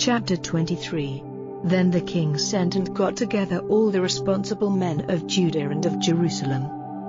Chapter 23. Then the king sent and got together all the responsible men of Judah and of Jerusalem.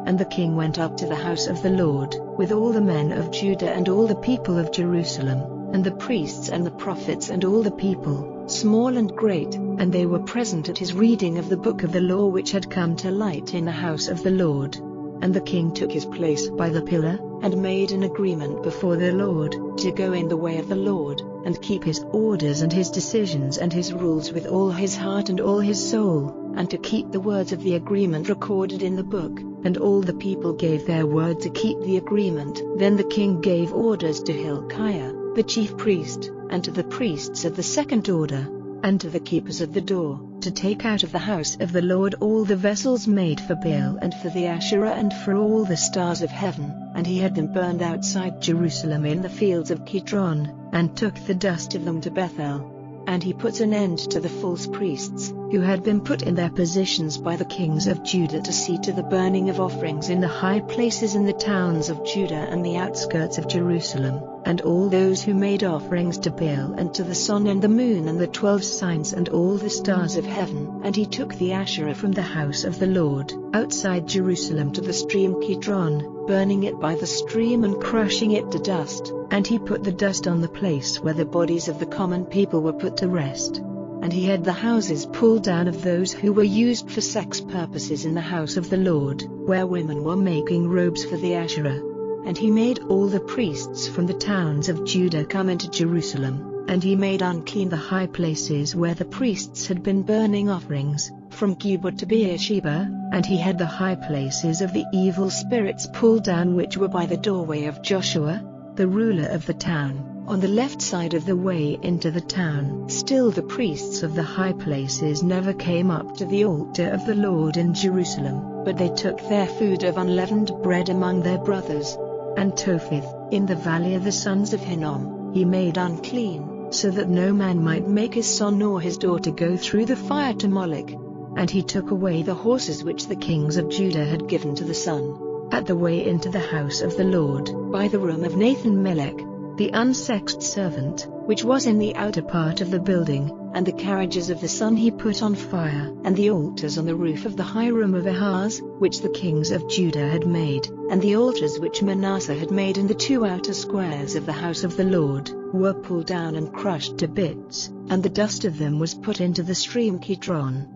And the king went up to the house of the Lord, with all the men of Judah and all the people of Jerusalem, and the priests and the prophets and all the people, small and great, and they were present at his reading of the book of the law which had come to light in the house of the Lord. And the king took his place by the pillar, and made an agreement before the Lord, to go in the way of the Lord, and keep his orders and his decisions and his rules with all his heart and all his soul, and to keep the words of the agreement recorded in the book. And all the people gave their word to keep the agreement. Then the king gave orders to Hilkiah, the chief priest, and to the priests of the second order, and to the keepers of the door, to take out of the house of the Lord all the vessels made for Baal and for the Asherah and for all the stars of heaven, and he had them burned outside Jerusalem in the fields of Kidron, and took the dust of them to Bethel. And he put an end to the false priests, who had been put in their positions by the kings of Judah to see to the burning of offerings in the high places in the towns of Judah and the outskirts of Jerusalem, and all those who made offerings to Baal and to the sun and the moon and the 12 signs and all the stars of heaven. And he took the Asherah from the house of the Lord, outside Jerusalem to the stream Kidron, burning it by the stream and crushing it to dust. And he put the dust on the place where the bodies of the common people were put to rest. And he had the houses pulled down of those who were used for sex purposes in the house of the Lord, where women were making robes for the Asherah. And he made all the priests from the towns of Judah come into Jerusalem, and he made unclean the high places where the priests had been burning offerings, from Gibor to Beersheba, and he had the high places of the evil spirits pulled down which were by the doorway of Joshua, the ruler of the town, on the left side of the way into the town. Still the priests of the high places never came up to the altar of the Lord in Jerusalem, but they took their food of unleavened bread among their brothers. And Topheth, in the valley of the sons of Hinnom, he made unclean, so that no man might make his son nor his daughter go through the fire to Moloch. And he took away the horses which the kings of Judah had given to the sun, at the way into the house of the Lord, by the room of Nathan-Melech, the unsexed servant, which was in the outer part of the building, and the carriages of the sun he put on fire, and the altars on the roof of the high room of Ahaz, which the kings of Judah had made, and the altars which Manasseh had made in the 2 outer squares of the house of the Lord, were pulled down and crushed to bits, and the dust of them was put into the stream Kidron.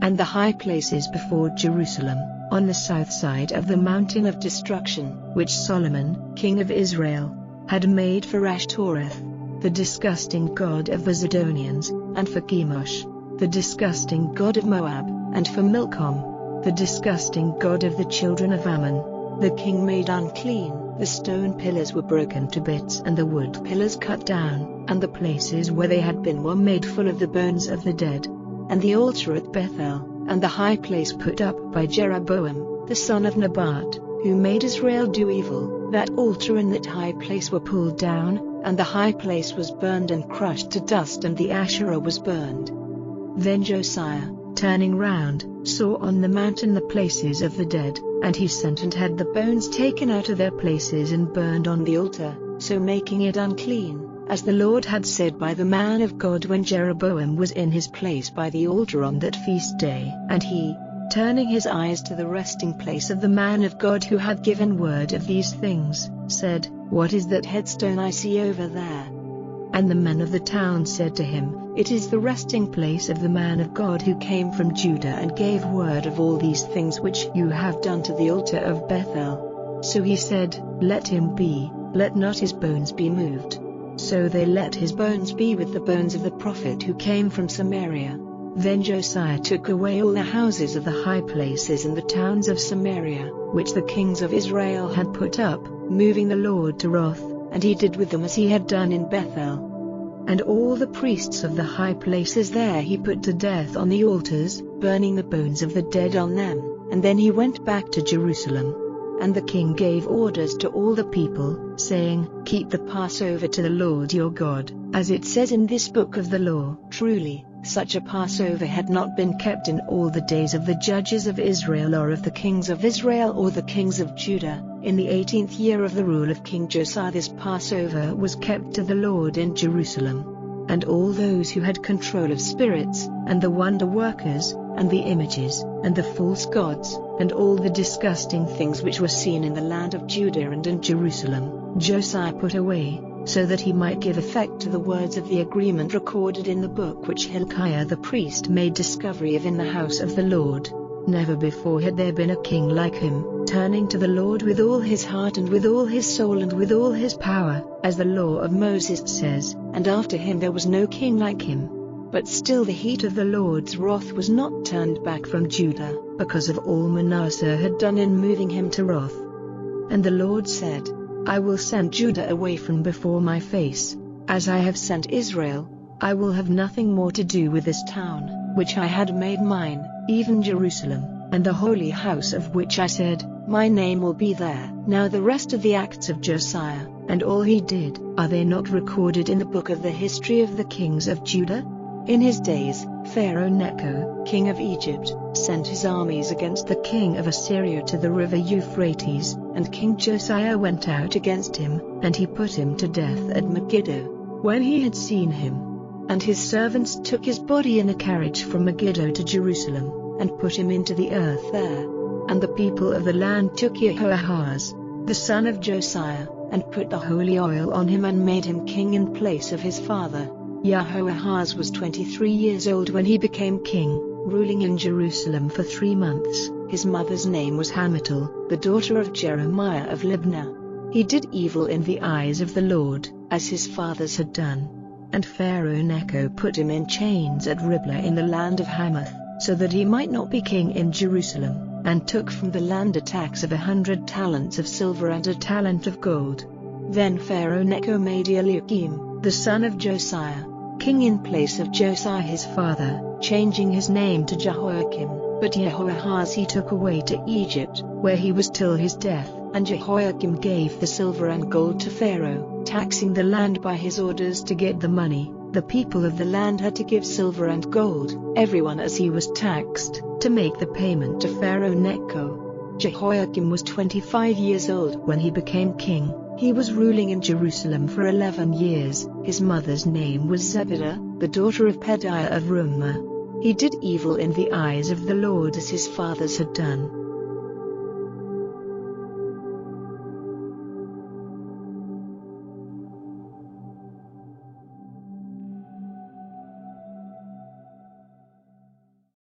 And the high places before Jerusalem, on the south side of the mountain of destruction, which Solomon, king of Israel, had made for Ashtoreth, the disgusting god of the Zidonians, and for Chemosh, the disgusting god of Moab, and for Milcom, the disgusting god of the children of Ammon, the king made unclean. The stone pillars were broken to bits and the wood pillars cut down, and the places where they had been were made full of the bones of the dead. And the altar at Bethel, and the high place put up by Jeroboam, the son of Nebat, who made Israel do evil, that altar and that high place were pulled down, and the high place was burned and crushed to dust, and the Asherah was burned. Then Josiah, turning round, saw on the mountain the places of the dead, and he sent and had the bones taken out of their places and burned on the altar, so making it unclean, as the Lord had said by the man of God when Jeroboam was in his place by the altar on that feast day. And he, turning his eyes to the resting place of the man of God who had given word of these things, said, "What is that headstone I see over there?" And the men of the town said to him, "It is the resting place of the man of God who came from Judah and gave word of all these things which you have done to the altar of Bethel." So he said, "Let him be, let not his bones be moved." So they let his bones be with the bones of the prophet who came from Samaria. Then Josiah took away all the houses of the high places in the towns of Samaria, which the kings of Israel had put up, moving the Lord to wrath, and he did with them as he had done in Bethel. And all the priests of the high places there he put to death on the altars, burning the bones of the dead on them, and then he went back to Jerusalem. And the king gave orders to all the people, saying, "Keep the Passover to the Lord your God, as it says in this book of the law." Truly, such a Passover had not been kept in all the days of the judges of Israel or of the kings of Israel or the kings of Judah. In the 18th year of the rule of King Josiah this Passover was kept to the Lord in Jerusalem. and all those who had control of spirits, and the wonder workers, and the images, and the false gods, and all the disgusting things which were seen in the land of Judah and in Jerusalem, Josiah put away, so that he might give effect to the words of the agreement recorded in the book which Hilkiah the priest made discovery of in the house of the Lord. Never before had there been a king like him, turning to the Lord with all his heart and with all his soul and with all his power, as the law of Moses says, and after him there was no king like him. But still the heat of the Lord's wrath was not turned back from Judah, because of all Manasseh had done in moving him to wrath. And the Lord said, I will send Judah away from before my face, as I have sent Israel. I will have nothing more to do with this town, which I had made mine, even Jerusalem, and the holy house of which I said, My name will be there. Now the rest of the acts of Josiah, and all he did, are they not recorded in the book of the history of the kings of Judah? In his days, Pharaoh Necho, king of Egypt, sent his armies against the king of Assyria to the river Euphrates, and King Josiah went out against him, and he put him to death at Megiddo, when he had seen him. And his servants took his body in a carriage from Megiddo to Jerusalem, and put him into the earth there. And the people of the land took Jehoahaz, the son of Josiah, and put the holy oil on him and made him king in place of his father. Jehoahaz was 23 years old when he became king, ruling in Jerusalem for 3 months. His mother's name was Hamutal, the daughter of Jeremiah of Libnah. He did evil in the eyes of the Lord, as his fathers had done. And Pharaoh Necho put him in chains at Riblah in the land of Hamath, so that he might not be king in Jerusalem, and took from the land a tax of 100 talents of silver and a talent of gold. Then Pharaoh Necho made Eliakim, the son of Josiah, king in place of Josiah his father, changing his name to Jehoiakim. But Jehoahaz he took away to Egypt, where he was till his death, and Jehoiakim gave the silver and gold to Pharaoh, taxing the land by his orders to get the money. The people of the land had to give silver and gold, everyone as he was taxed, to make the payment to Pharaoh Necho. Jehoiakim was 25 years old when he became king. He was ruling in Jerusalem for 11 years. His mother's name was Zebidah, the daughter of Pedaiah of Rumah. He did evil in the eyes of the Lord as his fathers had done.